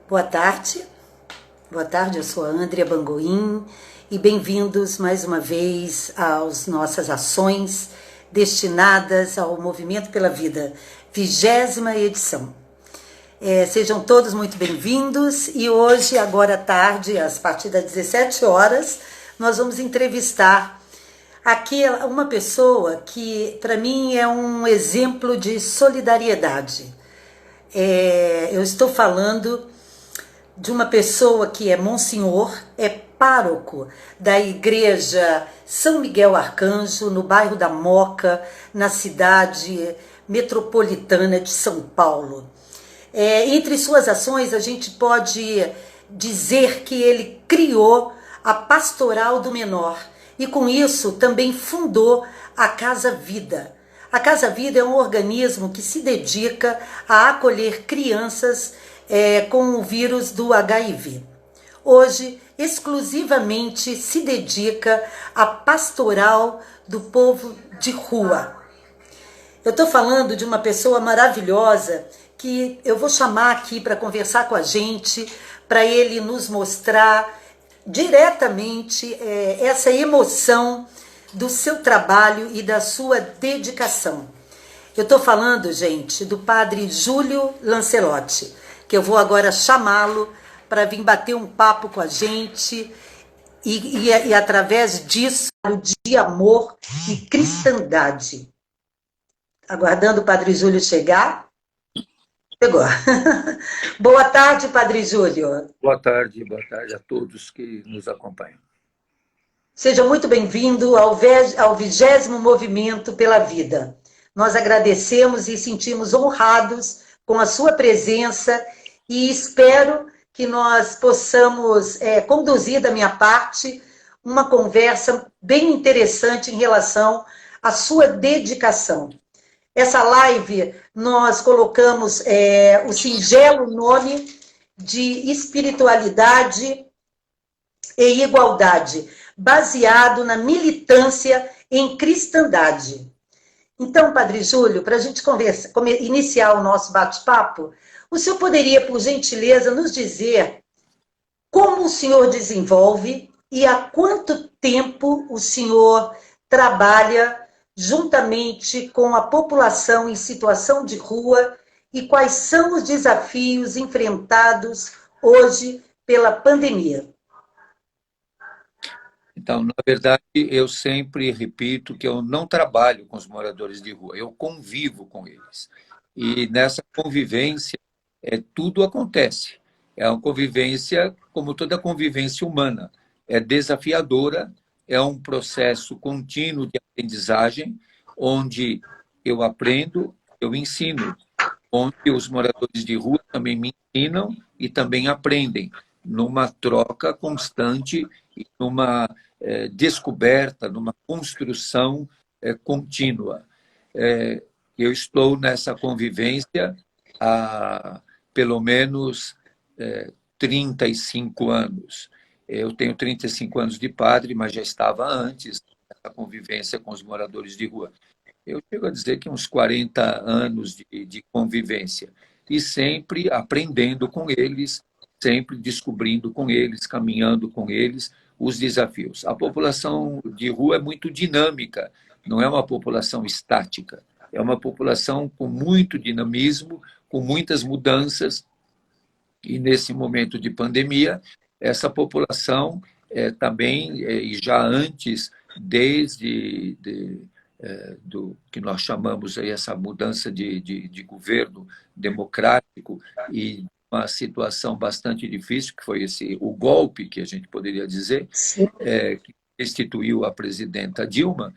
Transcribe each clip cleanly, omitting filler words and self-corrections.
Boa tarde, eu sou a Andrea Bangoim e bem-vindos mais uma vez às nossas ações destinadas ao Movimento pela Vida, 20ª edição. Sejam todos muito bem-vindos e hoje, agora à tarde, a partir das 17 horas, nós vamos entrevistar aqui uma pessoa que, para mim, é um exemplo de solidariedade. Eu estou falando de uma pessoa que é monsenhor, é pároco da igreja São Miguel Arcanjo, no bairro da Moca, na cidade metropolitana de São Paulo. Entre suas ações, a gente pode dizer que ele criou a Pastoral do Menor e, com isso, também fundou a Casa Vida. A Casa Vida é um organismo que se dedica a acolher crianças com o vírus do HIV. Hoje, exclusivamente se dedica à pastoral do povo de rua. Eu estou falando de uma pessoa maravilhosa que eu vou chamar aqui para conversar com a gente, para ele nos mostrar diretamente essa emoção do seu trabalho e da sua dedicação. Eu estou falando, gente, do padre Júlio Lancelotti, que eu vou agora chamá-lo para vir bater um papo com a gente e através disso, de amor e cristandade. Aguardando o padre Júlio chegar. Chegou. Boa tarde, padre Júlio. Boa tarde a todos que nos acompanham. Seja muito bem-vindo ao 20º Movimento pela Vida. Nós agradecemos e sentimos honrados com a sua presença e espero que nós possamos conduzir da minha parte uma conversa bem interessante em relação à sua dedicação. Essa live nós colocamos o singelo nome de espiritualidade e igualdade, baseado na militância em cristandade. Então, padre Júlio, para a gente iniciar o nosso bate-papo, o senhor poderia, por gentileza, nos dizer como o senhor desenvolve e há quanto tempo o senhor trabalha juntamente com a população em situação de rua e quais são os desafios enfrentados hoje pela pandemia? Então, na verdade, eu sempre repito que eu não trabalho com os moradores de rua, eu convivo com eles. E nessa convivência, tudo acontece. É uma convivência, como toda convivência humana, é desafiadora, é um processo contínuo de aprendizagem, onde eu aprendo, eu ensino, onde os moradores de rua também me ensinam e também aprendem, numa troca constante e numa descoberta, numa construção contínua. Eu estou nessa convivência há pelo menos 35 anos. Eu tenho 35 anos de padre, mas já estava antes da convivência com os moradores de rua. Eu chego a dizer que uns 40 anos de convivência. E sempre aprendendo com eles, sempre descobrindo com eles, caminhando com eles os desafios. A população de rua é muito dinâmica, não é uma população estática. É uma população com muito dinamismo, com muitas mudanças. E nesse momento de pandemia, essa população também, e já antes, desde do que nós chamamos aí essa mudança de governo democrático e uma situação bastante difícil, que foi o golpe, que a gente poderia dizer, que instituiu a presidenta Dilma,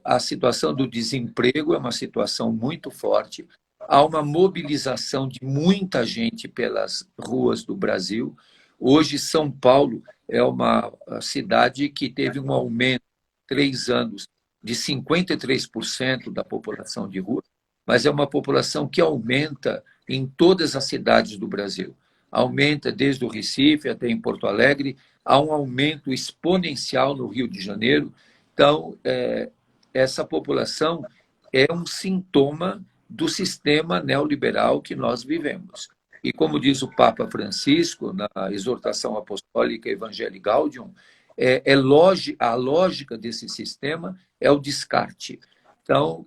a situação do desemprego é uma situação muito forte. Há uma mobilização de muita gente pelas ruas do Brasil. Hoje, São Paulo é uma cidade que teve um aumento em 3 anos de 53% da população de rua, mas é uma população que aumenta em todas as cidades do Brasil. Aumenta desde o Recife até em Porto Alegre, há um aumento exponencial no Rio de Janeiro. Então, essa população é um sintoma do sistema neoliberal que nós vivemos. E como diz o Papa Francisco, na exortação apostólica Evangelii Gaudium, a lógica desse sistema é o descarte. Então,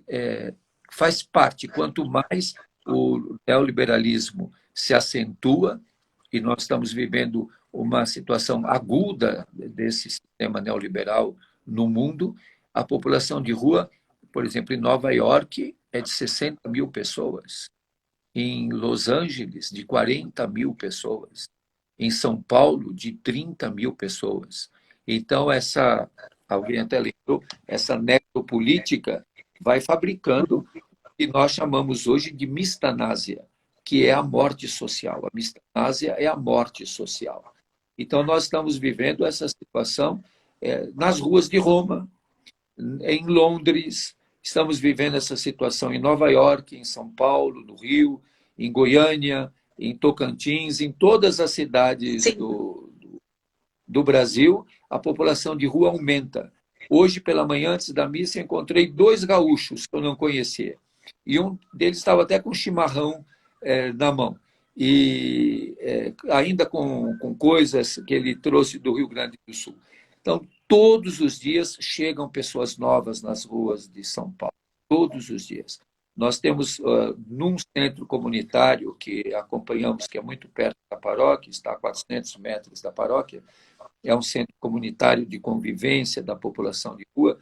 faz parte, quanto mais o neoliberalismo se acentua, e nós estamos vivendo uma situação aguda desse sistema neoliberal no mundo, a população de rua, por exemplo, em Nova York, é de 60 mil pessoas, em Los Angeles, de 40 mil pessoas, em São Paulo, de 30 mil pessoas. Então, alguém até lembrou, essa necropolítica vai fabricando o que nós chamamos hoje de mistanásia, que é a morte social. A mistanásia é a morte social. Então, nós estamos vivendo essa situação nas ruas de Roma, em Londres, estamos vivendo essa situação em Nova York, em São Paulo, no Rio, em Goiânia, em Tocantins, em todas as cidades do Brasil, a população de rua aumenta. Hoje, pela manhã, antes da missa, encontrei 2 gaúchos que eu não conhecia. E um deles estava até com chimarrão na mão. E ainda com coisas que ele trouxe do Rio Grande do Sul. Então, todos os dias chegam pessoas novas nas ruas de São Paulo. Todos os dias. Nós temos, num centro comunitário que acompanhamos, que é muito perto da paróquia, está a 400 metros da paróquia, é um centro comunitário de convivência da população de rua,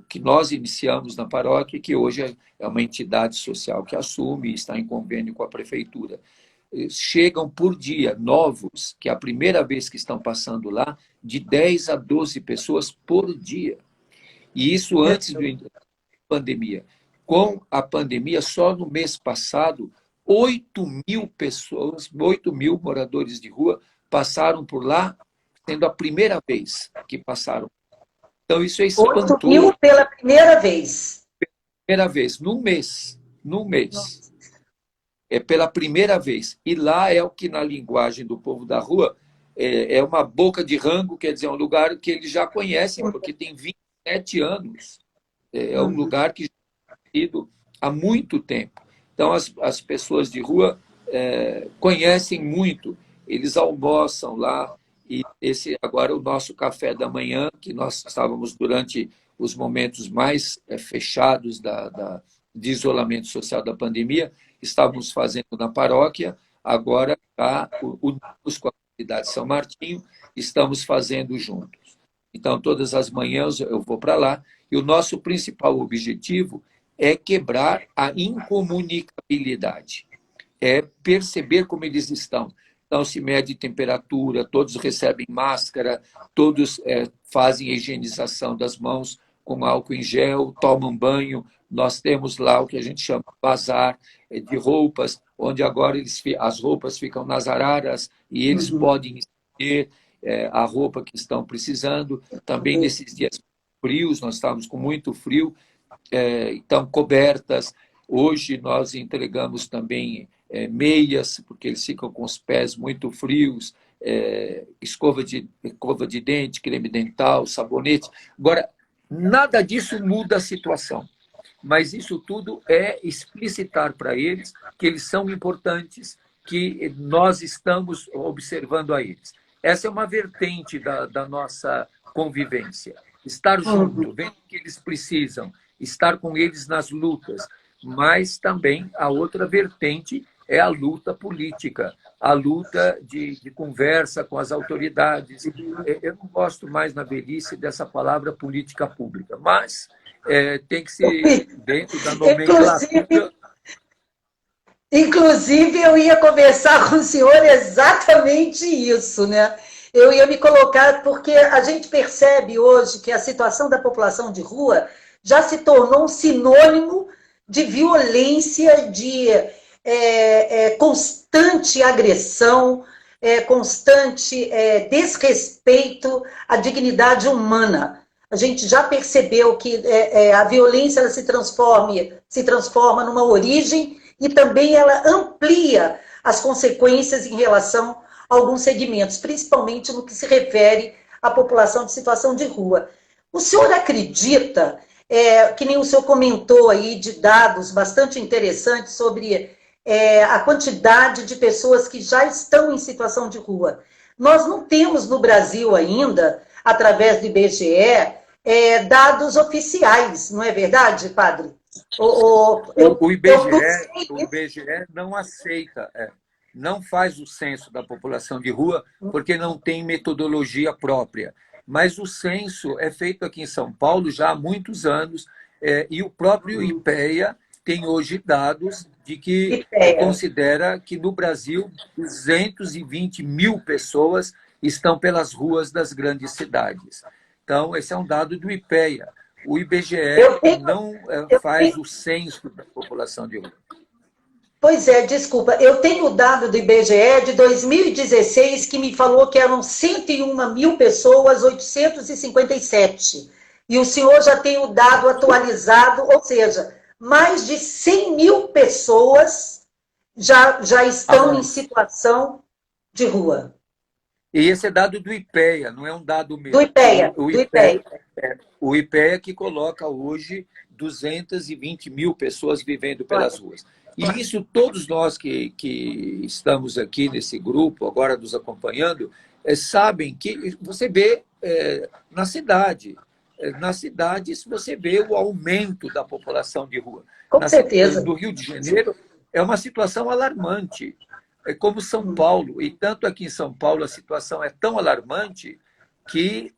que nós iniciamos na paróquia, que hoje é uma entidade social que assume e está em convênio com a prefeitura. Chegam por dia novos, que é a primeira vez que estão passando lá, de 10 a 12 pessoas por dia. E isso antes da pandemia. Com a pandemia, só no mês passado, 8 mil pessoas, 8 mil moradores de rua passaram por lá, sendo a primeira vez que passaram. Então, isso é espantoso. 8 mil pela primeira vez. Primeira vez, num mês. Num mês. Nossa. É pela primeira vez. E lá é o que, na linguagem do povo da rua, é uma boca de rango, quer dizer, é um lugar que eles já conhecem, porque tem 27 anos. É um lugar que já é ido há muito tempo. Então, as pessoas de rua conhecem muito. Eles almoçam lá. E esse agora é o nosso café da manhã, que nós estávamos durante os momentos mais fechados de isolamento social da pandemia, estávamos fazendo na paróquia, agora unimos com a comunidade São Martinho, estamos fazendo juntos. Então, todas as manhãs eu vou para lá, e o nosso principal objetivo é quebrar a incomunicabilidade, é perceber como eles estão. Então, se mede temperatura, todos recebem máscara, todos fazem higienização das mãos com álcool em gel, tomam banho. Nós temos lá o que a gente chama de bazar de roupas, onde agora as roupas ficam nas araras e eles podem escolher a roupa que estão precisando. Também nesses dias frios, nós estávamos com muito frio, então cobertas. Hoje nós entregamos também meias, porque eles ficam com os pés muito frios, escova de dente, creme dental, sabonete. Agora, nada disso muda a situação, mas isso tudo é explicitar para eles que eles são importantes, que nós estamos observando a eles. Essa é uma vertente da nossa convivência. Estar junto, vendo o que eles precisam, estar com eles nas lutas, mas também a outra vertente é a luta política, a luta de conversa com as autoridades. Eu não gosto mais na velhice dessa palavra política pública, mas tem que ser dentro da nomenclatura. Inclusive, eu ia conversar com o senhor exatamente isso, né? Eu ia me colocar, porque a gente percebe hoje que a situação da população de rua já se tornou um sinônimo de violência, de constante agressão, constante desrespeito à dignidade humana. A gente já percebeu que a violência ela se transforma numa origem e também ela amplia as consequências em relação a alguns segmentos, principalmente no que se refere à população de situação de rua. O senhor acredita, que nem o senhor comentou aí de dados bastante interessantes sobre a quantidade de pessoas que já estão em situação de rua. Nós não temos no Brasil ainda, através do IBGE, dados oficiais, não é verdade, padre? O Eu IBGE, busquei o isso. IBGE não aceita, não faz o censo da população de rua porque não tem metodologia própria. Mas o censo é feito aqui em São Paulo já há muitos anos, e o próprio IPEA tem hoje dados de que IPEA. considera que no Brasil 220 mil pessoas estão pelas ruas das grandes cidades. Então, esse é um dado do IPEA. O IBGE Eu tenho, não eu faz tenho o censo da população de rua. Pois é, desculpa. Eu tenho o dado do IBGE de 2016 que me falou que eram 101 mil pessoas, 857. E o senhor já tem o dado atualizado, ou seja, mais de 100 mil pessoas já A estão em mais. situação de rua. E esse é dado do IPEA, não é um dado Do meu. IPEA, O do IPEA, IPEA. o IPEA que coloca hoje 220 mil pessoas vivendo pelas ruas. E isso todos nós que estamos aqui nesse grupo, agora nos acompanhando, sabem que você vê na cidade. Nas cidades, você vê o aumento da população de rua. Com certeza. No Rio de Janeiro, é uma situação alarmante. É como São Paulo, e tanto aqui em São Paulo a situação é tão alarmante que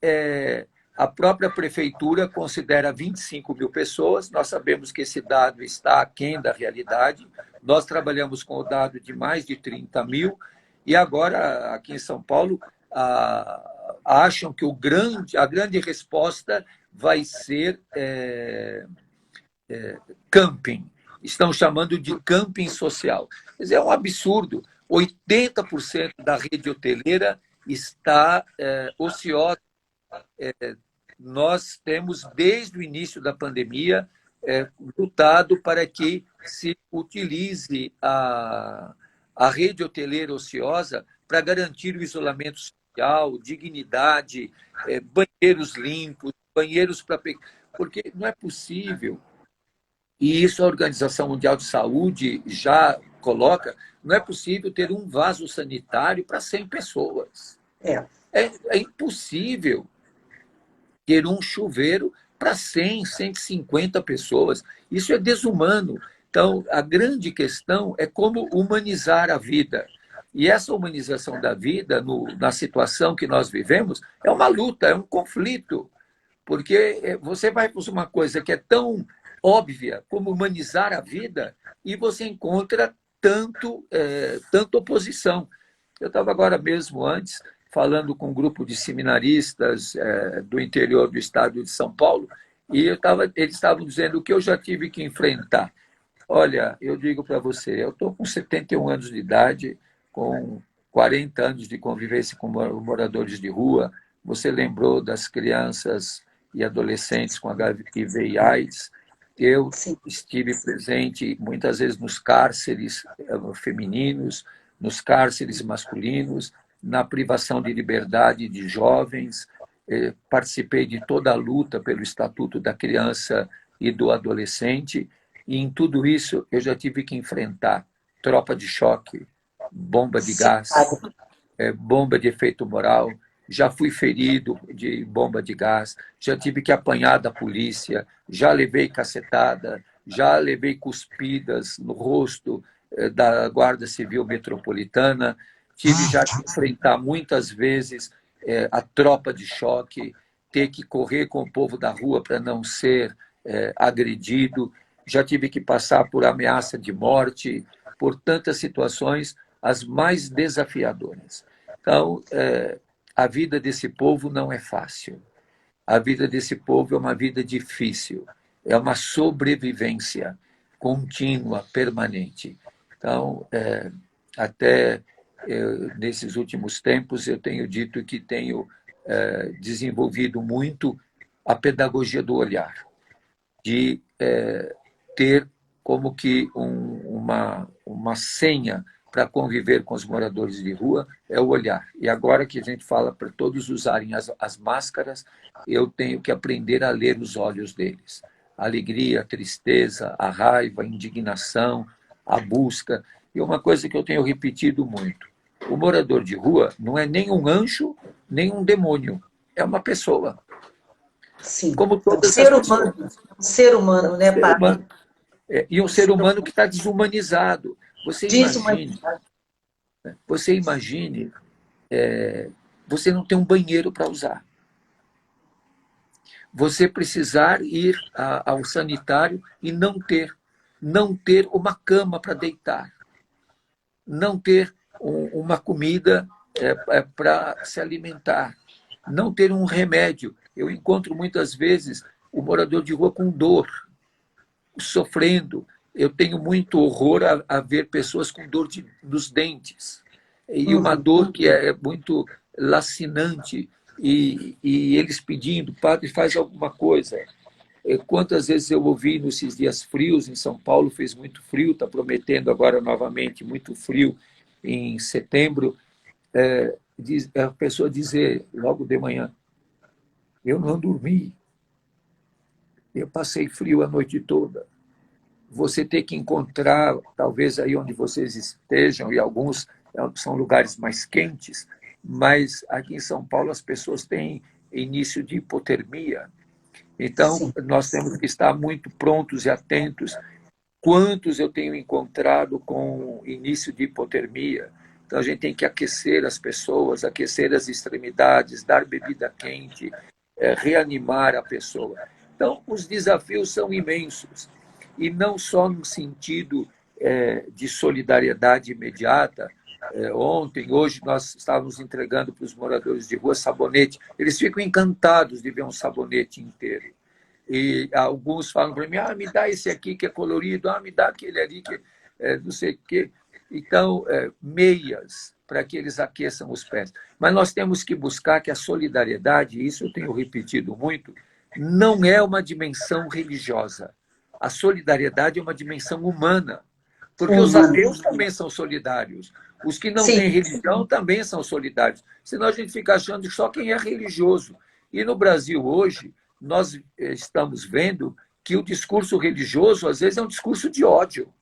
a própria prefeitura considera 25 mil pessoas. Nós sabemos que esse dado está aquém da realidade. Nós trabalhamos com o dado de mais de 30 mil, e agora, aqui em São Paulo, acham que a grande resposta vai ser camping. Estão chamando de camping social. Quer dizer, é um absurdo. 80% da rede hoteleira está ociosa. Nós temos, desde o início da pandemia, lutado para que se utilize a rede hoteleira ociosa para garantir o isolamento social, dignidade, banheiros limpos, banheiros para. Porque não é possível, e isso a Organização Mundial de Saúde já coloca, não é possível ter um vaso sanitário para 100 pessoas. É. É impossível ter um chuveiro para 100, 150 pessoas. Isso é desumano. Então, a grande questão é como humanizar a vida. E essa humanização da vida, na situação que nós vivemos, é uma luta, é um conflito. Porque você vai para uma coisa que é tão óbvia como humanizar a vida e você encontra tanta oposição. Eu estava agora mesmo, antes, falando com um grupo de seminaristas do interior do estado de São Paulo, e eles estavam dizendo o que eu já tive que enfrentar. Olha, eu digo para você, eu estou com 71 anos de idade, com 40 anos de convivência com moradores de rua. Você lembrou das crianças e adolescentes com HIV e AIDS. Eu Sim. estive presente muitas vezes nos cárceres femininos, nos cárceres masculinos, na privação de liberdade de jovens, participei de toda a luta pelo Estatuto da Criança e do Adolescente, e em tudo isso eu já tive que enfrentar tropa de choque, bomba de Sim, gás, bomba de efeito moral, já fui ferido de bomba de gás, já tive que apanhar da polícia, já levei cacetada, já levei cuspidas no rosto da Guarda Civil Metropolitana, tive já que enfrentar muitas vezes a tropa de choque, ter que correr com o povo da rua para não ser agredido, já tive que passar por ameaça de morte, por tantas situações, as mais desafiadoras. Então, a vida desse povo não é fácil. A vida desse povo é uma vida difícil. É uma sobrevivência contínua, permanente. Então, até nesses últimos tempos, eu tenho dito que tenho desenvolvido muito a pedagogia do olhar, de ter como que uma senha para conviver com os moradores de rua é o olhar. E agora que a gente fala para todos usarem as máscaras, eu tenho que aprender a ler os olhos deles. A alegria, a tristeza, a raiva, a indignação, a busca. E uma coisa que eu tenho repetido muito, o morador de rua não é nem um anjo, nem um demônio, é uma pessoa, Sim. como É um todas as ser humano. pessoas. É um ser É humano, um né, ser padre? humano. E um Um ser ser humano que humano está desumanizado. desumanizado. Você imagine, você não tem um banheiro para usar. Você precisar ir ao sanitário e não ter uma cama para deitar, não ter uma comida para se alimentar, não ter um remédio. Eu encontro muitas vezes o morador de rua com dor, sofrendo. Eu tenho muito horror a ver pessoas com dor nos dentes. E uma Uhum. dor que é muito lacinante. E eles pedindo, padre, faz alguma coisa. Quantas vezes eu ouvi nesses dias frios, em São Paulo fez muito frio, está prometendo agora novamente muito frio em setembro, a pessoa dizer logo de manhã, eu não dormi, eu passei frio a noite toda. Você ter que encontrar, talvez aí onde vocês estejam, e alguns são lugares mais quentes, mas aqui em São Paulo as pessoas têm início de hipotermia. Então, Sim. nós temos que estar muito prontos e atentos. Quantos eu tenho encontrado com início de hipotermia? Então, a gente tem que aquecer as pessoas, aquecer as extremidades, dar bebida quente, reanimar a pessoa. Então, os desafios são imensos. E não só no sentido de solidariedade imediata. Ontem, hoje, nós estávamos entregando para os moradores de rua sabonete. Eles ficam encantados de ver um sabonete inteiro. E alguns falam para mim, me dá esse aqui que é colorido, me dá aquele ali que é não sei o quê. Então, meias, para que eles aqueçam os pés. Mas nós temos que buscar que a solidariedade, isso eu tenho repetido muito, não é uma dimensão religiosa. A solidariedade é uma dimensão humana, porque os Humano. ateus também são solidários. Os que não têm Sim. religião também são solidários. Senão a gente fica achando que só quem é religioso. E no Brasil hoje, nós estamos vendo que o discurso religioso, às vezes, é um discurso de ódio.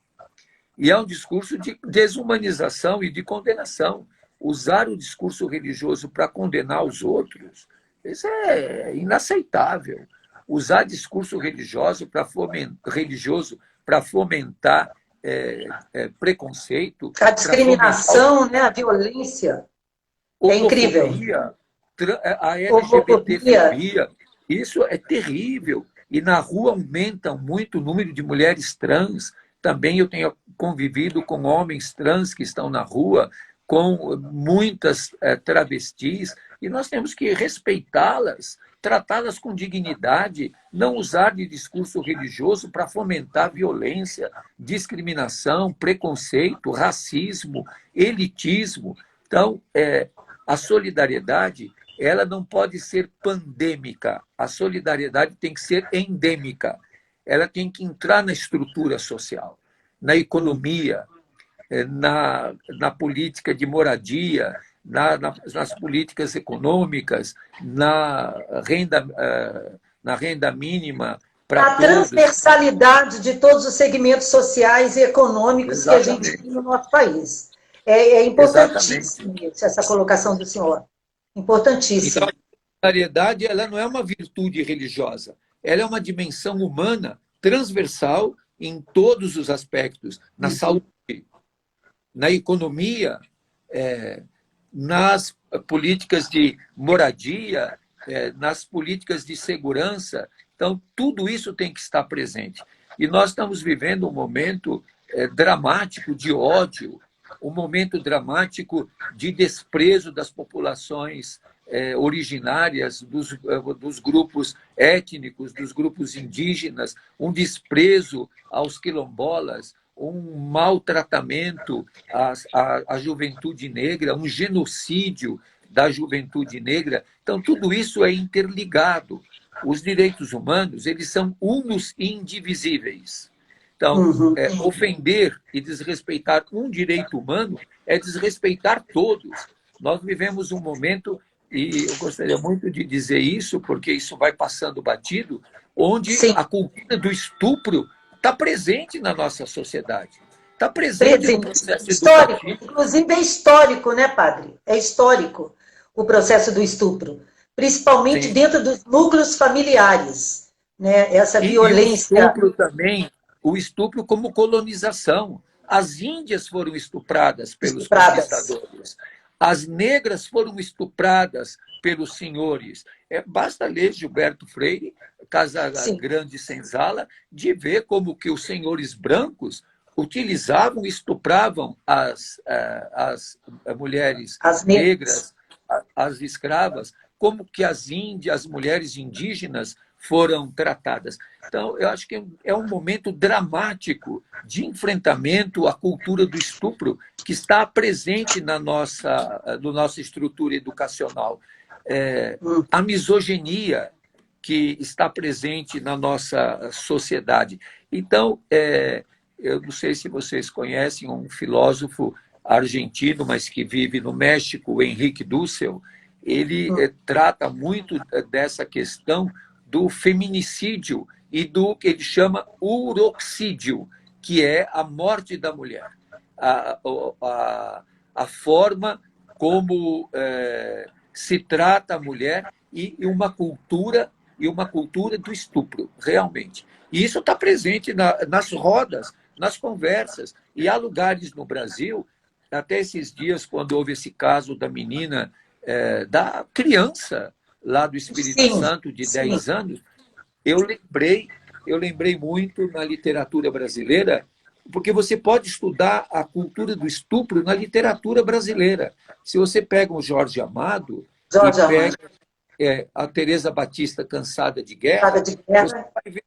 E é um discurso de desumanização e de condenação. Usar o discurso religioso para condenar os outros, isso é inaceitável. Usar discurso religioso para fomentar preconceito, A para fomentar discriminação, né, a violência é incrível. homofobia, a Homofobia. LGBTfobia, isso é terrível. E na rua aumenta muito o número de mulheres trans. Também eu tenho convivido com homens trans que estão na rua, com muitas travestis, e nós temos que respeitá-las, tratá-las com dignidade, não usar de discurso religioso para fomentar violência, discriminação, preconceito, racismo, elitismo. Então, a solidariedade, ela não pode ser pandêmica. A solidariedade tem que ser endêmica. Ela tem que entrar na estrutura social, na economia, na política de moradia, nas políticas econômicas, na renda mínima para A todos. transversalidade de todos os segmentos sociais e econômicos que a gente tem no nosso país. É importantíssimo isso, essa colocação do senhor. Importantíssimo. Então, a solidariedade, ela não é uma virtude religiosa, ela é uma dimensão humana transversal em todos os aspectos, na saúde, na economia, nas políticas de moradia, nas políticas de segurança. Então, tudo isso tem que estar presente. E nós estamos vivendo um momento dramático de ódio, um momento dramático de desprezo das populações originárias, dos grupos étnicos, dos grupos indígenas, um desprezo aos quilombolas, um maltratamento à juventude negra, um genocídio da juventude negra. Então, tudo isso é interligado. Os direitos humanos, eles são unos e indivisíveis. Então, ofender e desrespeitar um direito humano é desrespeitar todos. Nós vivemos um momento, e eu gostaria muito de dizer isso, porque isso vai passando batido, onde a cultura do estupro está presente na nossa sociedade. está presente no presente, processo histórico. educativo. Inclusive é histórico, né, padre? É histórico o processo do estupro, principalmente Sim. dentro dos núcleos familiares, né? Essa E o violência estupro também, o estupro como colonização. As índias foram estupradas pelos estupradas. conquistadores. As negras foram estupradas pelos senhores. Basta ler Gilberto Freire, Casa Sim, Grande Senzala, de ver como que os senhores brancos utilizavam e estupravam as mulheres as negras. negras, as escravas, como que as índias, as mulheres indígenas foram tratadas. Então, eu acho que é um momento dramático de enfrentamento à cultura do estupro que está presente na nossa estrutura educacional. Hum. A misoginia que está presente na nossa sociedade. Então, eu não sei se vocês conhecem um filósofo argentino, mas que vive no México, o Henrique Dussel. Ele trata muito dessa questão do feminicídio e do que ele chama uroxídio, que é a morte da mulher. A forma como se trata a mulher e uma cultura do estupro, realmente. E isso está presente nas rodas, nas conversas. E há lugares no Brasil, até esses dias, quando houve esse caso da menina, da criança lá do Espírito Sim, Santo, de sim. 10 anos, eu lembrei muito na literatura brasileira, porque você pode estudar a cultura do estupro na literatura brasileira. Se você pega o Jorge Amado e Jorge pega Amado, a Teresa Batista Cansada de Guerra, Saga de você Guerra. vai ver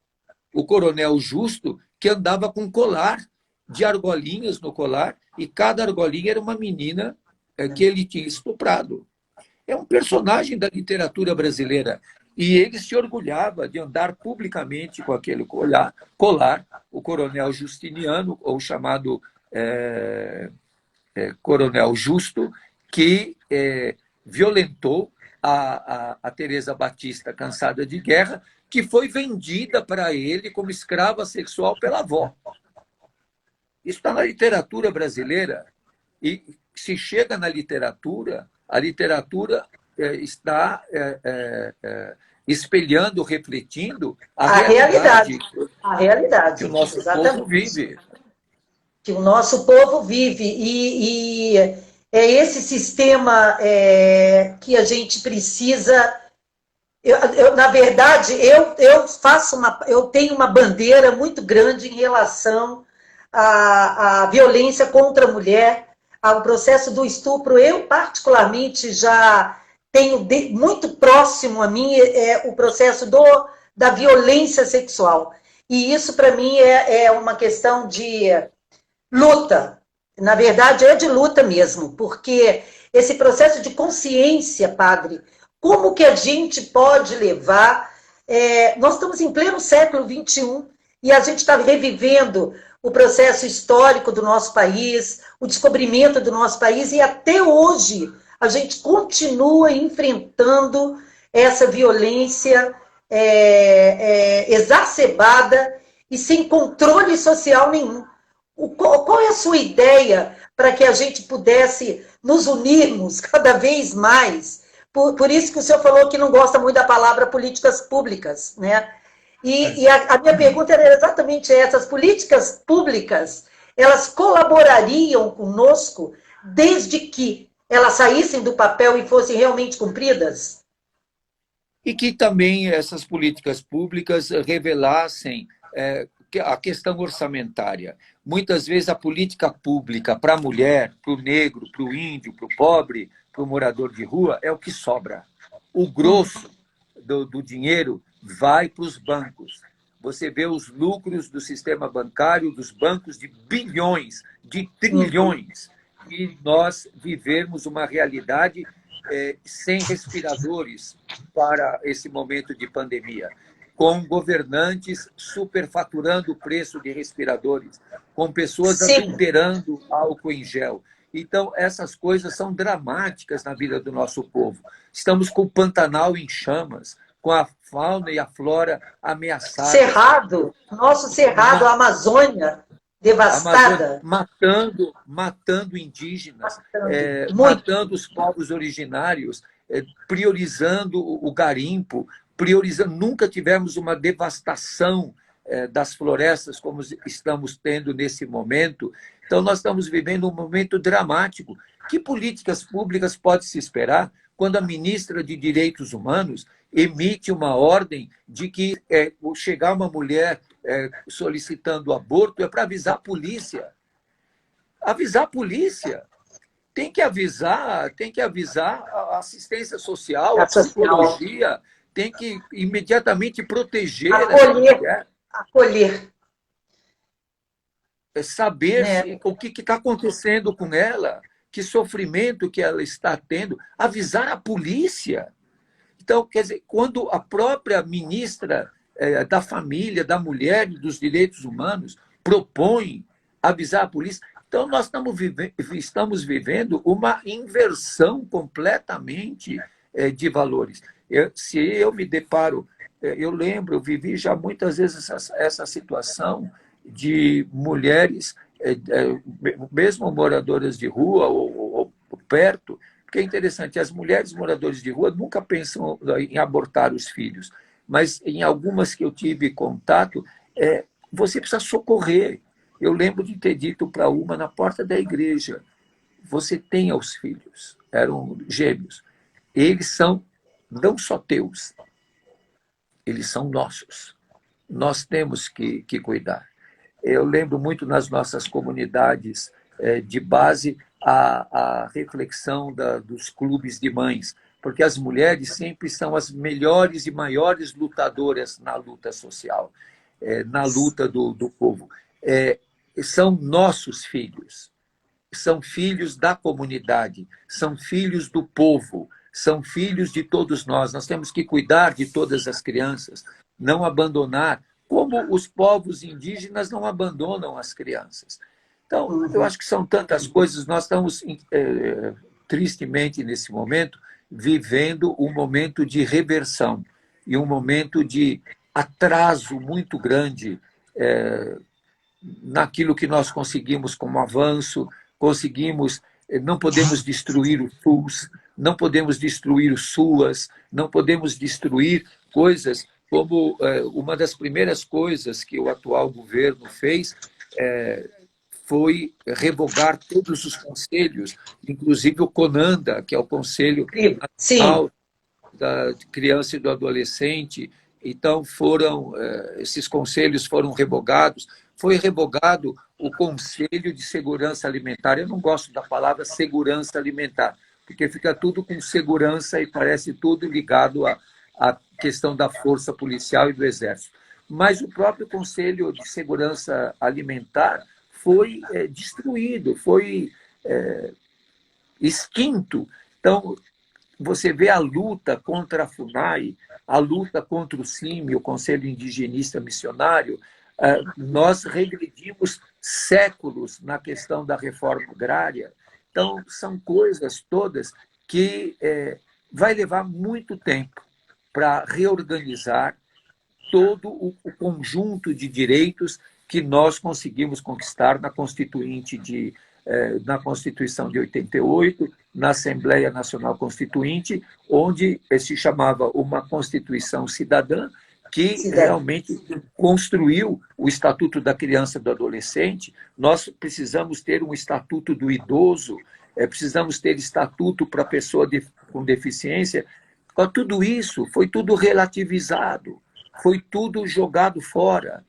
o Coronel Justo, que andava com colar de argolinhas no colar, e cada argolinha era uma menina que ele tinha estuprado. É um personagem da literatura brasileira. E ele se orgulhava de andar publicamente com aquele colar, o Coronel Justiniano, ou chamado Coronel Justo, que violentou a Teresa Batista Cansada de Guerra, que foi vendida para ele como escrava sexual pela avó. Isso está na literatura brasileira. E se chega na literatura, a literatura está espelhando, refletindo a A realidade realidade. A que o realidade, nosso povo exatamente. vive. Que o nosso povo vive. E é esse sistema que a gente precisa. Na verdade, eu tenho uma bandeira muito grande em relação à violência contra a mulher, ao processo do estupro. Eu, particularmente, já tenho muito próximo a mim o processo da violência sexual. E isso, para mim, é uma questão de luta. Na verdade, é de luta mesmo, porque esse processo de consciência, padre, como que a gente pode levar. Nós estamos em pleno século XXI e a gente está revivendo o processo histórico do nosso país, o descobrimento do nosso país, e até hoje a gente continua enfrentando essa violência exacerbada e sem controle social nenhum. Qual é a sua ideia para que a gente pudesse nos unirmos cada vez mais? Por isso que o senhor falou que não gosta muito da palavra políticas públicas, né? E a minha pergunta era exatamente essa: as políticas públicas, elas colaborariam conosco desde que elas saíssem do papel e fossem realmente cumpridas? E que também essas políticas públicas revelassem a questão orçamentária. Muitas vezes a política pública para a mulher, para o negro, para o índio, para o pobre, para o morador de rua, é o que sobra. O grosso do dinheiro vai para os bancos. Você vê os lucros do sistema bancário, dos bancos, de bilhões, de trilhões. E nós vivermos uma realidade sem respiradores para esse momento de pandemia, com governantes superfaturando o preço de respiradores, com pessoas Sim. adulterando álcool em gel. Então, essas coisas são dramáticas na vida do nosso povo. Estamos com o Pantanal em chamas, com a fauna e a flora ameaçadas. Cerrado, nosso Cerrado, a Amazônia. A Amazônia devastada, matando indígenas, muito. matando os povos originários, priorizando o garimpo, priorizando. Nunca tivemos uma devastação das florestas como estamos tendo nesse momento. Então, nós estamos vivendo um momento dramático. Que políticas públicas pode se esperar quando a ministra de Direitos Humanos emite uma ordem de que chegar uma mulher solicitando aborto é para avisar a polícia? Avisar a polícia. Tem que avisar a assistência social, A a social. psicologia, tem que imediatamente proteger essa Acolher, mulher, acolher, saber né? o que está acontecendo com ela, que sofrimento que ela está tendo, avisar a polícia. Então, quer dizer, quando a própria ministra da Família, da Mulher e dos Direitos Humanos propõe avisar a polícia, então nós estamos vivendo uma inversão completamente de valores. Se eu me deparo, eu vivi já muitas vezes essa situação de mulheres, mesmo moradoras de rua ou perto, porque é interessante, as mulheres moradoras de rua nunca pensam em abortar os filhos, mas em algumas que eu tive contato, você precisa socorrer. Eu lembro de ter dito para uma na porta da igreja, você tenha os filhos, eram gêmeos, eles são não só teus, eles são nossos. Nós temos que cuidar. Eu lembro muito nas nossas comunidades de base a reflexão dos clubes de mães, porque as mulheres sempre são as melhores e maiores lutadoras na luta social, na luta do povo. São nossos filhos, são filhos da comunidade, são filhos do povo, são filhos de todos nós. Nós temos que cuidar de todas as crianças, não abandonar, como os povos indígenas não abandonam as crianças. Então, eu acho que são tantas coisas. Nós estamos, tristemente, nesse momento, vivendo um momento de reversão e um momento de atraso muito grande naquilo que nós conseguimos como avanço, não podemos destruir o SUS, não podemos destruir o SUAS, não podemos destruir coisas como uma das primeiras coisas que o atual governo fez foi revogar todos os conselhos, inclusive o CONANDA, que é o Conselho Nacional da Criança e do Adolescente. Então, esses conselhos foram revogados. Foi revogado o Conselho de Segurança Alimentar. Eu não gosto da palavra segurança alimentar, porque fica tudo com segurança e parece tudo ligado à questão da força policial e do Exército. Mas o próprio Conselho de Segurança Alimentar foi destruído, foi extinto. Então, você vê a luta contra a FUNAI, a luta contra o CIMI, o Conselho Indigenista Missionário. Nós regredimos séculos na questão da reforma agrária. Então, são coisas todas que vai levar muito tempo para reorganizar todo o conjunto de direitos que nós conseguimos conquistar na Constituição de 88, na Assembleia Nacional Constituinte, onde se chamava uma Constituição Cidadã, que realmente construiu o Estatuto da Criança e do Adolescente. Nós precisamos ter um Estatuto do Idoso, precisamos ter Estatuto para a pessoa com deficiência. Tudo isso foi tudo relativizado, foi tudo jogado fora.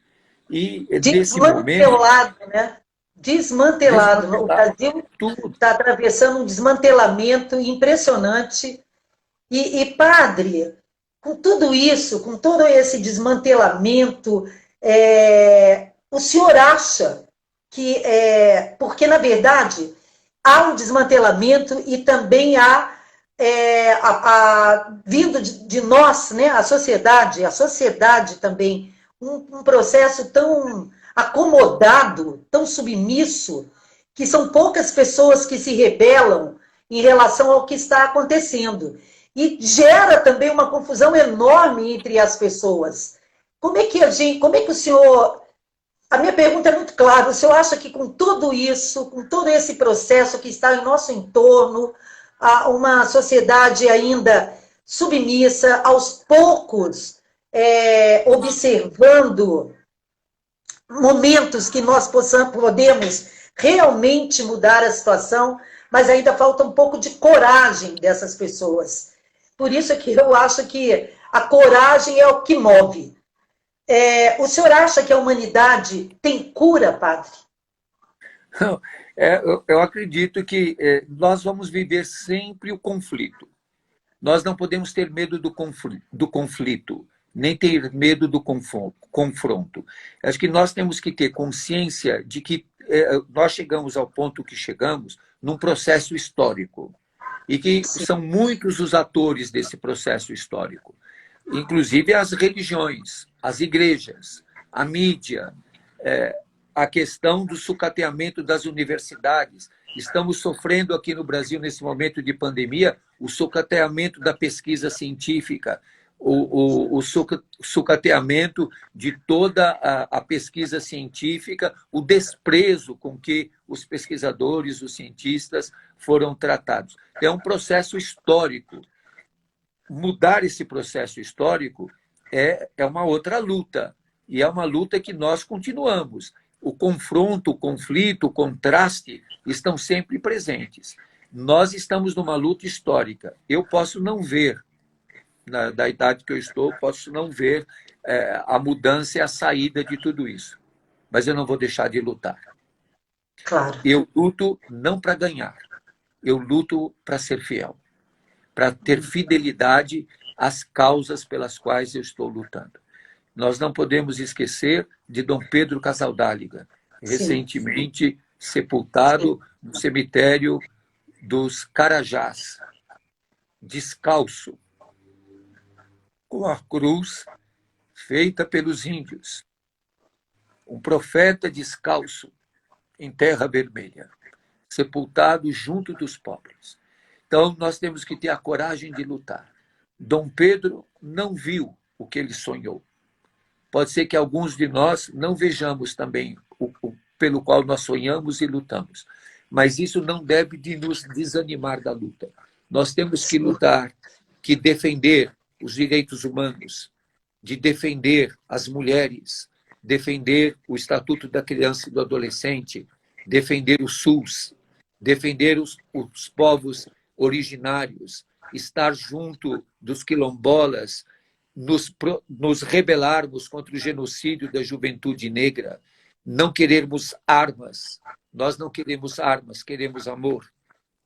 E desmantelado, né? Desmantelado. O Brasil está atravessando um desmantelamento impressionante. E, padre, com tudo isso, com todo esse desmantelamento, o senhor acha que... porque, na verdade, há um desmantelamento e também há vindo de nós, né, a sociedade também, um processo tão acomodado, tão submisso, que são poucas pessoas que se rebelam em relação ao que está acontecendo. E gera também uma confusão enorme entre as pessoas. Como é que o senhor A minha pergunta é muito clara. O senhor acha que com tudo isso, com todo esse processo que está em nosso entorno, uma sociedade ainda submissa, aos poucos, observando momentos que nós podemos realmente mudar a situação, mas ainda falta um pouco de coragem dessas pessoas. Por isso é que eu acho que a coragem é o que move. O senhor acha que a humanidade tem cura, padre? Eu acredito que nós vamos viver sempre o conflito. Nós não podemos ter medo do conflito, nem ter medo do confronto. Acho que nós temos que ter consciência de que nós chegamos ao ponto que chegamos num processo histórico e que são muitos os atores desse processo histórico, inclusive as religiões, as igrejas, a mídia, a questão do sucateamento das universidades. Estamos sofrendo aqui no Brasil, nesse momento de pandemia, o sucateamento da pesquisa científica, o sucateamento de toda a pesquisa científica, o desprezo com que os pesquisadores, os cientistas foram tratados. É um processo histórico. Mudar esse processo histórico é uma outra luta, e é uma luta que nós continuamos. O confronto, o conflito, o contraste estão sempre presentes. Nós estamos numa luta histórica. Eu posso não ver, da idade que eu estou, posso não ver a mudança e a saída de tudo isso. Mas eu não vou deixar de lutar. Claro. Eu luto não para ganhar, eu luto para ser fiel, para ter fidelidade às causas pelas quais eu estou lutando. Nós não podemos esquecer de Dom Pedro Casaldáliga, recentemente sepultado no cemitério dos Carajás, descalço, com a cruz feita pelos índios. Um profeta descalço em terra vermelha, sepultado junto dos pobres. Então, nós temos que ter a coragem de lutar. Dom Pedro não viu o que ele sonhou. Pode ser que alguns de nós não vejamos também o pelo qual nós sonhamos e lutamos. Mas isso não deve de nos desanimar da luta. Nós temos que lutar, que defender os direitos humanos, de defender as mulheres, defender o Estatuto da Criança e do Adolescente, defender o SUS, defender os povos originários, estar junto dos quilombolas, nos rebelarmos contra o genocídio da juventude negra, não querermos armas. Nós não queremos armas, queremos amor.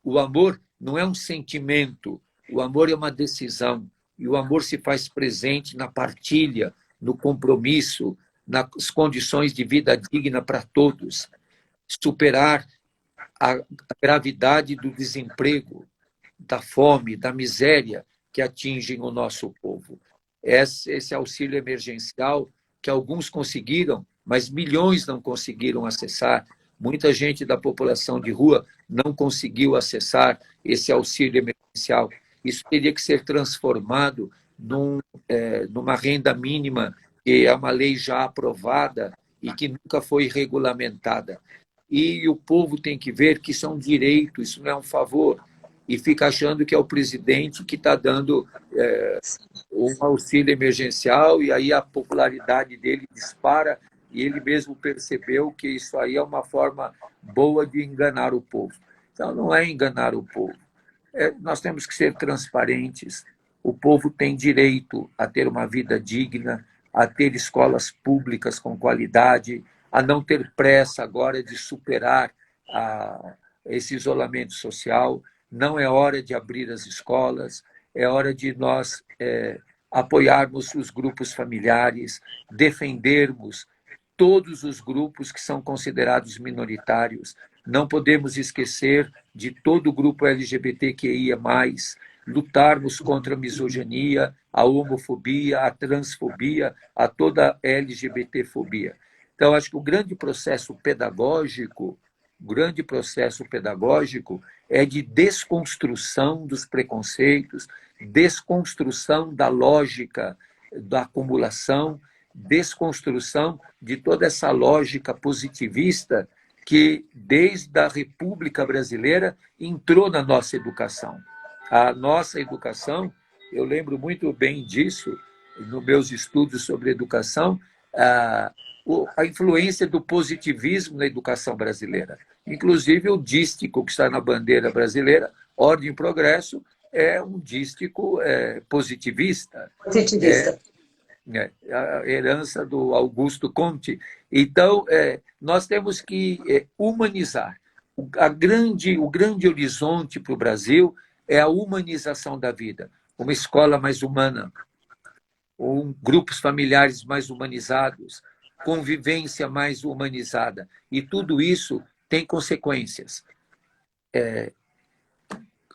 O amor não é um sentimento, o amor é uma decisão. E o amor se faz presente na partilha, no compromisso, nas condições de vida digna para todos. Superar a gravidade do desemprego, da fome, da miséria que atingem o nosso povo. Esse auxílio emergencial que alguns conseguiram, mas milhões não conseguiram acessar. Muita gente da população de rua não conseguiu acessar esse auxílio emergencial. Isso teria que ser transformado numa renda mínima, que é uma lei já aprovada e que nunca foi regulamentada. E o povo tem que ver que isso é um direito, isso não é um favor. E fica achando que é o presidente que está dando um auxílio emergencial, e aí a popularidade dele dispara, e ele mesmo percebeu que isso aí é uma forma boa de enganar o povo. Então, não é enganar o povo. Nós temos que ser transparentes. O povo tem direito a ter uma vida digna, a ter escolas públicas com qualidade, a não ter pressa agora de superar esse isolamento social. Não é hora de abrir as escolas, é hora de nós apoiarmos os grupos familiares, defendermos todos os grupos que são considerados minoritários. Não podemos esquecer de todo o grupo LGBTQIA+, lutarmos contra a misoginia, a homofobia, a transfobia, a toda a LGBTfobia. Então, acho que o grande processo pedagógico é de desconstrução dos preconceitos, desconstrução da lógica da acumulação desconstrução de toda essa lógica positivista que, desde a República Brasileira, entrou na nossa educação. A nossa educação, eu lembro muito bem disso, nos meus estudos sobre educação, a influência do positivismo na educação brasileira. Inclusive, o dístico que está na bandeira brasileira, Ordem e Progresso, é um dístico positivista. Positivista. A herança do Augusto Comte. Então, nós temos que humanizar. O grande horizonte para o Brasil é a humanização da vida. Uma escola mais humana, grupos familiares mais humanizados, convivência mais humanizada. E tudo isso tem consequências.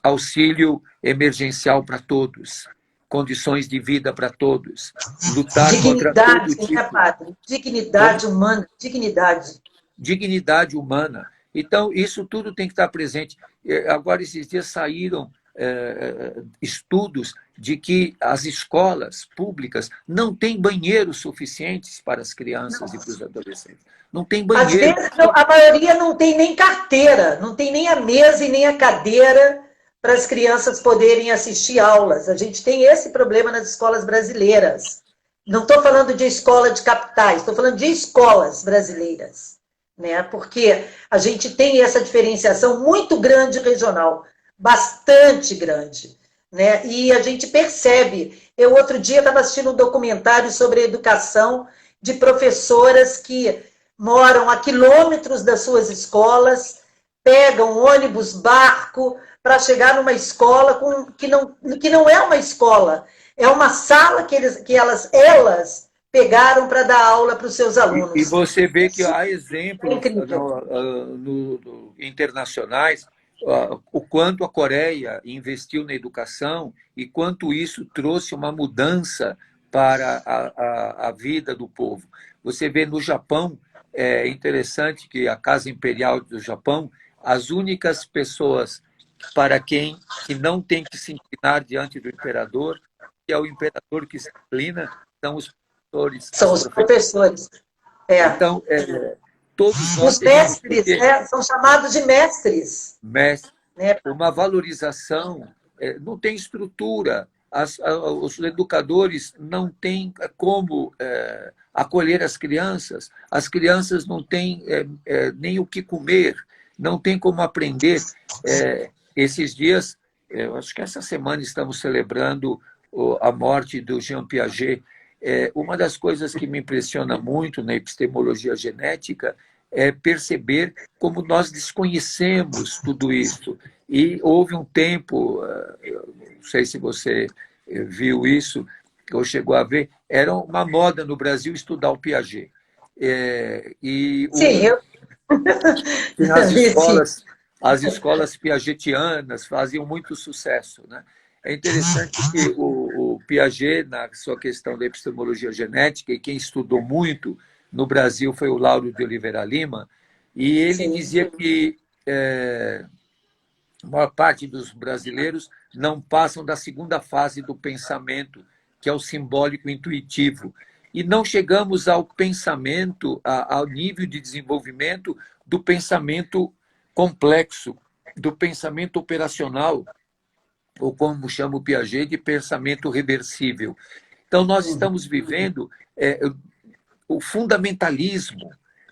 Auxílio emergencial para todos, condições de vida para todos, lutar contra todo tipo... Né, padre? Dignidade humana, dignidade. Dignidade humana. Então, isso tudo tem que estar presente. Agora, esses dias saíram estudos de que as escolas públicas não têm banheiros suficientes para as crianças e para os adolescentes. Não tem banheiro. Às vezes, a maioria não tem nem carteira, não tem nem a mesa e nem a cadeira para as crianças poderem assistir aulas. A gente tem esse problema nas escolas brasileiras. Não estou falando de escola de capitais, estou falando de escolas brasileiras, né? Porque a gente tem essa diferenciação muito grande regional, bastante grande, né? E a gente percebe. Eu, outro dia, estava assistindo um documentário sobre a educação de professoras que moram a quilômetros das suas escolas, pegam ônibus, barco, para chegar numa escola que não é uma escola, é uma sala que elas pegaram para dar aula para os seus alunos. E você vê que há exemplos internacionais, o quanto a Coreia investiu na educação e quanto isso trouxe uma mudança para a vida do povo. Você vê no Japão, é interessante que a Casa Imperial do Japão, as únicas pessoas para quem que não tem que se inclinar diante do imperador, que é o imperador que se inclina, são os professores. São os professores. Então, todos nós... Os mestres, são chamados de mestres. Mestre. Uma valorização, não tem estrutura. Os educadores não têm como acolher as crianças não têm nem o que comer, não tem como aprender. Esses dias, acho que essa semana estamos celebrando a morte do Jean Piaget. Uma das coisas que me impressiona muito na epistemologia genética é perceber como nós desconhecemos tudo isso. E houve um tempo, não sei se você viu isso, ou chegou a ver, era uma moda no Brasil estudar o Piaget. Sim, eu... As escolas piagetianas faziam muito sucesso, né? É interessante que o Piaget, na sua questão da epistemologia genética, e quem estudou muito no Brasil foi o Lauro de Oliveira Lima, e ele dizia que a maior parte dos brasileiros não passam da segunda fase do pensamento, que é o simbólico intuitivo. E não chegamos ao pensamento, ao nível de desenvolvimento do pensamento complexo, do pensamento operacional, ou como chama o Piaget, de pensamento reversível. Então, nós estamos vivendo o fundamentalismo,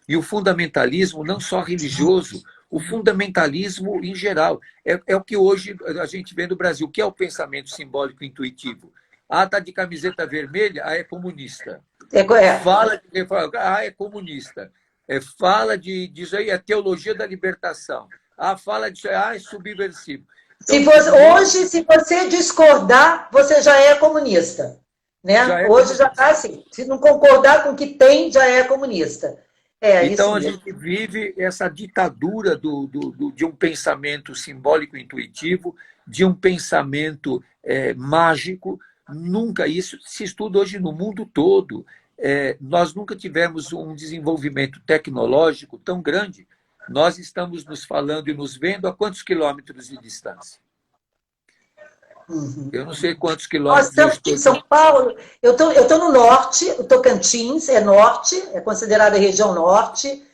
e o fundamentalismo não só religioso, o fundamentalismo em geral. É o que hoje a gente vê no Brasil. O que é o pensamento simbólico intuitivo? Está de camiseta vermelha? É comunista. Fala de... é comunista. Fala disso aí, é teologia da libertação. Fala disso aí, é subversivo. Então, hoje, se você discordar, você já é comunista. Né? Hoje já está assim. Se não concordar com o que tem, já é comunista. Então, a gente vive essa ditadura de um pensamento simbólico intuitivo, de um pensamento mágico. Nunca isso se estuda hoje no mundo todo. Nós nunca tivemos um desenvolvimento tecnológico tão grande. Nós estamos nos falando e nos vendo a quantos quilômetros de distância? Uhum. Eu não sei quantos Nós quilômetros eu estamos estou em São de... Paulo, eu tô no norte, o Tocantins é norte, é considerada região norte.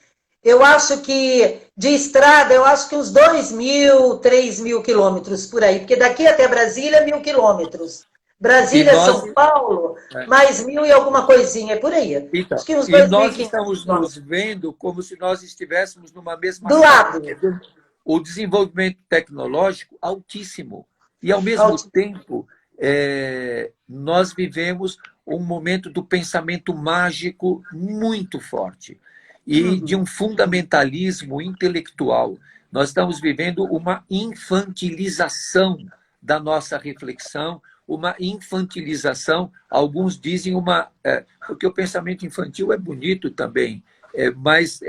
Eu acho que, de estrada, eu acho que uns 2.000, 3.000 quilômetros por aí, porque daqui até Brasília, 1.000 quilômetros. E Brasília, nós, São Paulo, é, mais 1.000 e alguma coisinha, é por aí. então, Acho que uns e 2.500 nós estamos nos quilômetros. vendo como se nós estivéssemos numa mesma Do sala. lado, Quer dizer, o desenvolvimento tecnológico altíssimo. E, ao mesmo alto. tempo, nós vivemos um momento do pensamento mágico muito forte e de Uhum. um fundamentalismo intelectual. Nós estamos vivendo uma infantilização da nossa reflexão, uma infantilização, alguns dizem porque o pensamento infantil é bonito também, mas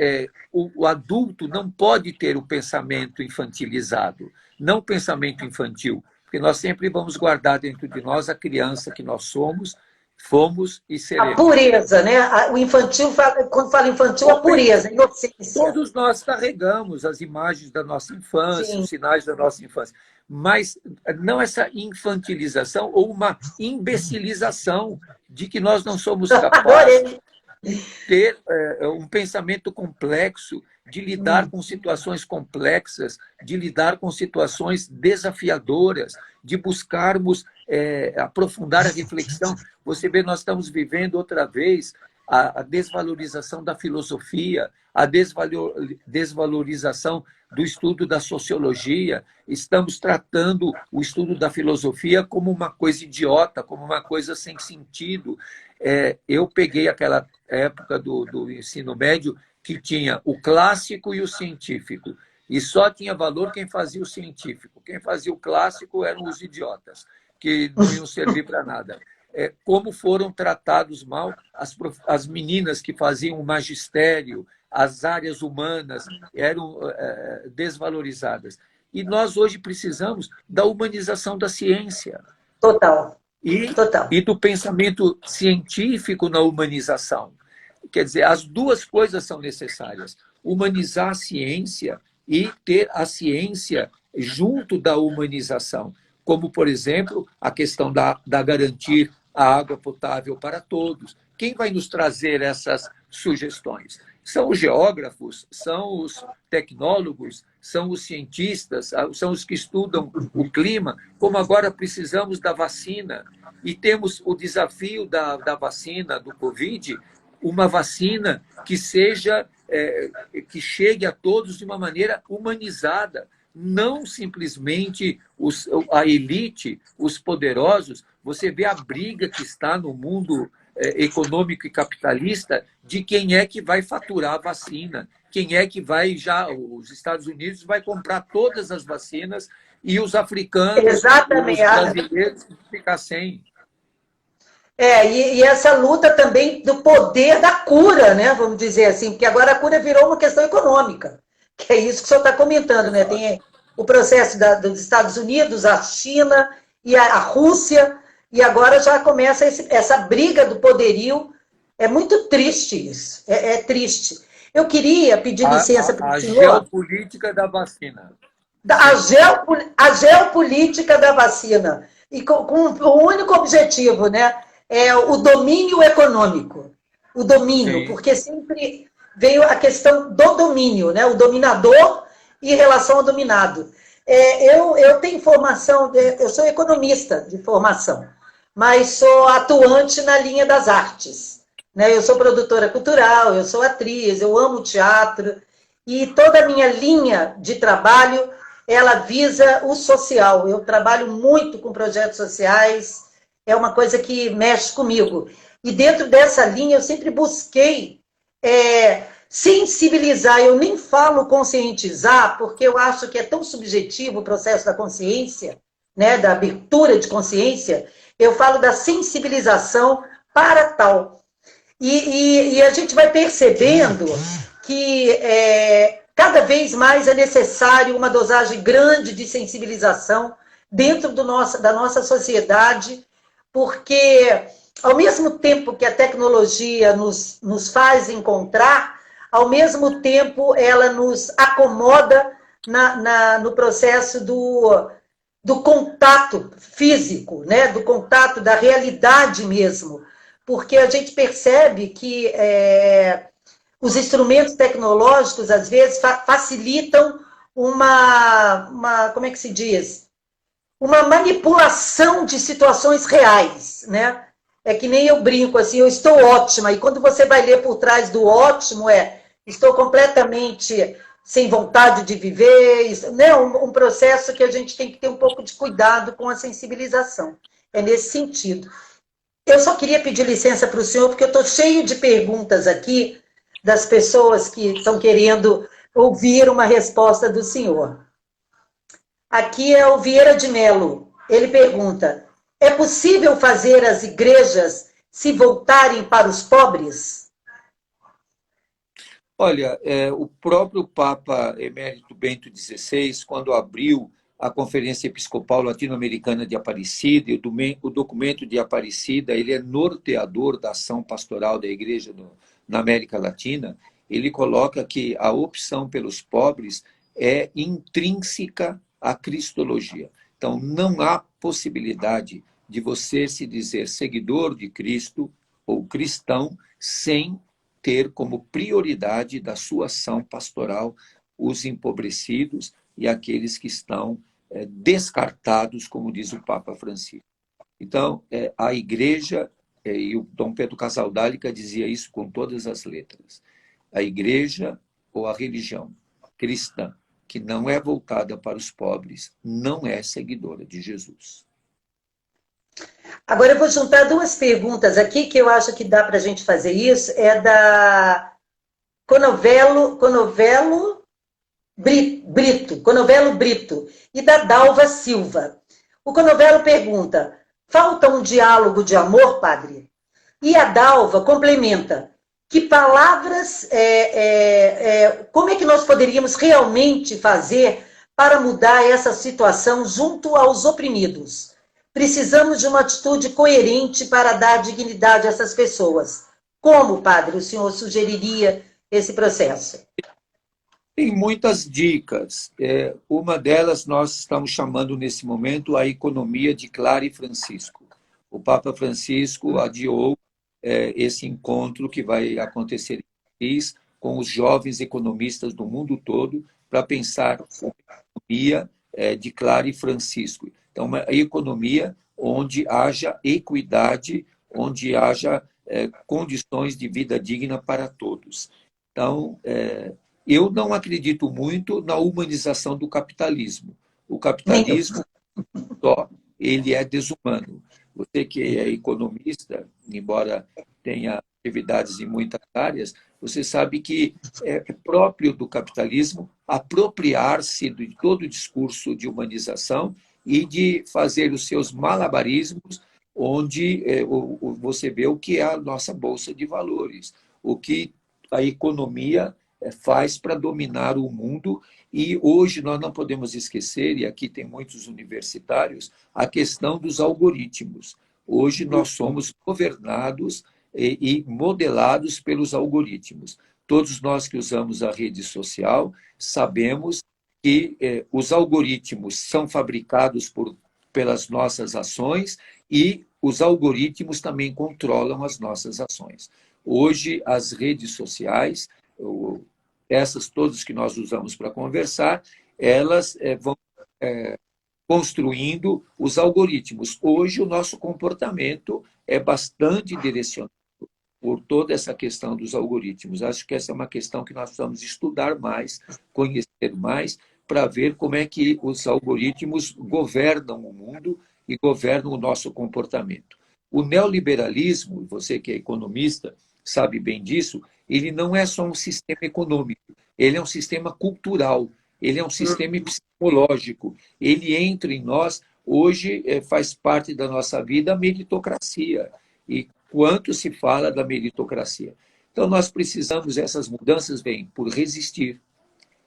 o adulto não pode ter o pensamento infantilizado, não o pensamento infantil, porque nós sempre vamos guardar dentro de nós a criança que nós somos, fomos e A seremos. pureza, né? O infantil, quando fala infantil, a O pureza, a inocência. Todos nós carregamos as imagens da nossa infância, Sim, os sinais da nossa infância, mas não essa infantilização ou uma imbecilização de que nós não somos capazes adorei. de ter um pensamento complexo, de lidar com situações complexas, de lidar com situações desafiadoras, de buscarmos aprofundar a reflexão. Você vê, nós estamos vivendo outra vez a desvalorização da filosofia, a desvalorização do estudo da sociologia. Estamos tratando o estudo da filosofia como uma coisa idiota, como uma coisa sem sentido. Eu peguei aquela época do ensino médio que tinha o clássico e o científico, e só tinha valor quem fazia o científico. Quem fazia o clássico eram os idiotas, que não iam servir para nada. Como foram tratados mal as meninas que faziam o magistério, as áreas humanas eram desvalorizadas. E nós hoje precisamos da humanização da ciência Total, e, total. e do pensamento científico na humanização. Quer dizer, as duas coisas são necessárias. Humanizar a ciência e ter a ciência junto da humanização, como, por exemplo, a questão da garantir a água potável para todos. Quem vai nos trazer essas sugestões? São os geógrafos, são os tecnólogos, são os cientistas, são os que estudam o clima, como agora precisamos da vacina. E temos o desafio da vacina do Covid, uma vacina que seja, que chegue a todos de uma maneira humanizada, não simplesmente a elite, os poderosos. Você vê a briga que está no mundo econômico e capitalista de quem é que vai faturar a vacina, quem é que vai os Estados Unidos vai comprar todas as vacinas e os africanos, os Exatamente. brasileiros ficar sem. E essa luta também do poder da cura, né? Vamos dizer assim, porque agora a cura virou uma questão econômica, que é isso que o senhor está comentando, né? Tem o processo dos Estados Unidos, a China e a Rússia, e agora já começa essa briga do poderio. É muito triste isso, é triste. Eu queria pedir licença para o A senhor. geopolítica da vacina. A, Sim. a geopolítica da vacina, e com o único objetivo, né? É o domínio econômico. O domínio, Sim. porque sempre veio a questão do domínio, né? O dominador em relação ao dominado. Eu tenho formação, eu sou economista de formação, mas sou atuante na linha das artes. Né? Eu sou produtora cultural, eu sou atriz, eu amo teatro, e toda a minha linha de trabalho, ela visa o social. Eu trabalho muito com projetos sociais, é uma coisa que mexe comigo. E dentro dessa linha eu sempre busquei sensibilizar. Eu nem falo conscientizar, porque eu acho que é tão subjetivo o processo da consciência, né, da abertura de consciência. Eu falo da sensibilização para tal. E a gente vai percebendo que cada vez mais é necessário uma dosagem grande de sensibilização dentro da nossa sociedade, porque, ao mesmo tempo que a tecnologia nos faz encontrar, ao mesmo tempo ela nos acomoda no processo do contato físico, né? Do contato da realidade mesmo, porque a gente percebe que os instrumentos tecnológicos, às vezes, facilitam como é que se diz? Uma manipulação de situações reais, né? É que nem eu brinco assim, eu estou ótima, e quando você vai ler por trás do ótimo, estou completamente sem vontade de viver, né? Um processo que a gente tem que ter um pouco de cuidado com a sensibilização. É nesse sentido. Eu só queria pedir licença para o senhor, porque eu estou cheio de perguntas aqui das pessoas que estão querendo ouvir uma resposta do senhor. Aqui é o Vieira de Melo. Ele pergunta: é possível fazer as igrejas se voltarem para os pobres? Olha, o próprio Papa Emérito Bento XVI, quando abriu a Conferência Episcopal Latino-Americana de Aparecida, e o documento de Aparecida, ele é norteador da ação pastoral da Igreja na América Latina, ele coloca que a opção pelos pobres é intrínseca à cristologia. Então, não há possibilidade de você se dizer seguidor de Cristo ou cristão sem ter como prioridade da sua ação pastoral os empobrecidos e aqueles que estão descartados, como diz o Papa Francisco. Então, a igreja, e o Dom Pedro Casaldálica dizia isso com todas as letras, a igreja ou a religião cristã que não é voltada para os pobres não é seguidora de Jesus. Agora eu vou juntar duas perguntas aqui que eu acho que dá para a gente fazer isso. É da Conovelo Brito e da Dalva Silva. O Conovelo pergunta: falta um diálogo de amor, padre? E a Dalva complementa: que palavras, como é que nós poderíamos realmente fazer para mudar essa situação junto aos oprimidos? Precisamos de uma atitude coerente para dar dignidade a essas pessoas. Como, padre, o senhor sugeriria esse processo? Tem muitas dicas. Uma delas nós estamos chamando nesse momento a economia de Clara e Francisco. O Papa Francisco adiou esse encontro que vai acontecer em Paris com os jovens economistas do mundo todo para pensar a economia de Clara e Francisco. Então, uma economia onde haja equidade, onde haja condições de vida digna para todos. Então, eu não acredito muito na humanização do capitalismo. O capitalismo só, ele é desumano. Você que é economista, embora tenha atividades em muitas áreas, você sabe que é próprio do capitalismo apropriar-se de todo o discurso de humanização e de fazer os seus malabarismos, onde você vê o que é a nossa bolsa de valores, o que a economia faz para dominar o mundo. E hoje nós não podemos esquecer, e aqui tem muitos universitários, a questão dos algoritmos. Hoje nós somos governados e modelados pelos algoritmos. Todos nós que usamos a rede social sabemos que os algoritmos são fabricados pelas nossas ações e os algoritmos também controlam as nossas ações. Hoje, as redes sociais, essas todas que nós usamos para conversar, elas vão construindo os algoritmos. Hoje, o nosso comportamento é bastante direcionado por toda essa questão dos algoritmos. Acho que essa é uma questão que nós precisamos estudar mais, conhecer mais, para ver como é que os algoritmos governam o mundo e governam o nosso comportamento. O neoliberalismo, você que é economista sabe bem disso, ele não é só um sistema econômico, ele é um sistema cultural, ele é um sistema psicológico, ele entra em nós, hoje faz parte da nossa vida a meritocracia, e quanto se fala da meritocracia. Então nós precisamos, essas mudanças vêm por resistir,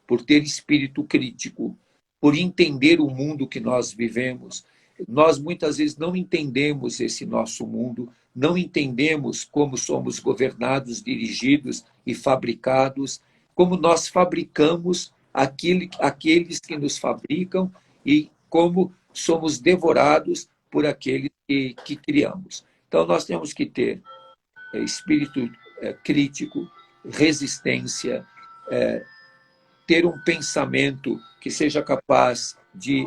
por ter espírito crítico, por entender o mundo que nós vivemos. Nós muitas vezes não entendemos esse nosso mundo, não entendemos como somos governados, dirigidos e fabricados, como nós fabricamos aqueles que nos fabricam e como somos devorados por aquele que criamos. Então, nós temos que ter espírito crítico, resistência, ter um pensamento que seja capaz de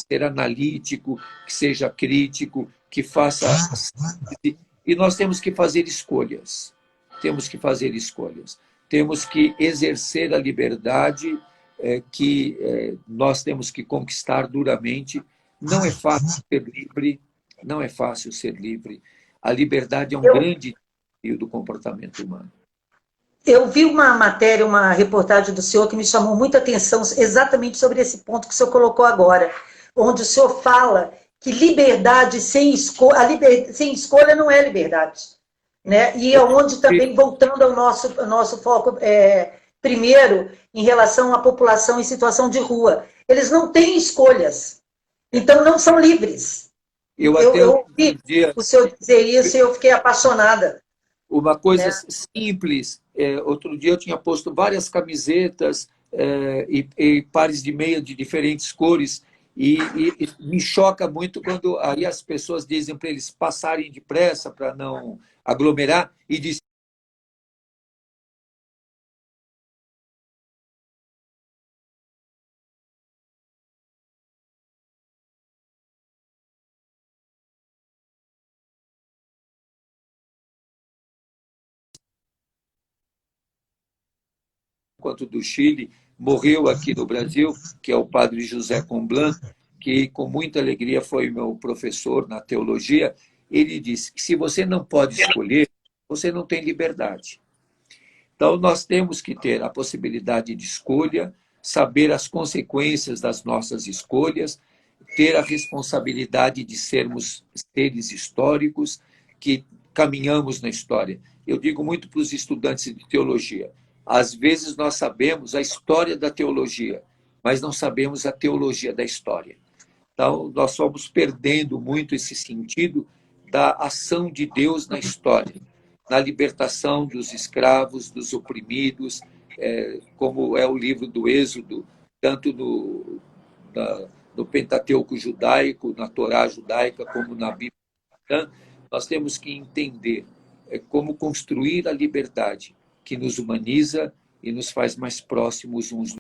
ser analítico, que seja crítico, que faça... E nós temos que fazer escolhas. Temos que fazer escolhas. Temos que exercer a liberdade que nós temos que conquistar duramente. Não é fácil ser livre, não é fácil ser livre. A liberdade é um grande desafio do comportamento humano. Eu vi uma matéria, uma reportagem do senhor que me chamou muita atenção exatamente sobre esse ponto que o senhor colocou agora, onde o senhor fala que liberdade sem escolha não é liberdade. Né? E é onde também, voltando ao nosso foco, primeiro, em relação à população em situação de rua. Eles não têm escolhas, então não são livres. Eu ouvi o senhor dizer isso e eu fiquei apaixonada. Uma coisa simples, outro dia eu tinha posto várias camisetas e pares de meia de diferentes cores, e me choca muito quando aí as pessoas dizem para eles passarem depressa para não aglomerar, e dizem quanto do Chile, morreu aqui no Brasil, que é o padre José Comblan, que com muita alegria foi meu professor na teologia. Ele disse que se você não pode escolher, você não tem liberdade. Então, nós temos que ter a possibilidade de escolha, saber as consequências das nossas escolhas, ter a responsabilidade de sermos seres históricos que caminhamos na história. Eu digo muito para os estudantes de teologia, às vezes nós sabemos a história da teologia, mas não sabemos a teologia da história. Então, nós vamos perdendo muito esse sentido da ação de Deus na história, na libertação dos escravos, dos oprimidos, como é o livro do Êxodo, tanto no Pentateuco judaico, na Torá judaica, como na Bíblia cristã. Nós temos que entender como construir a liberdade que nos humaniza e nos faz mais próximos uns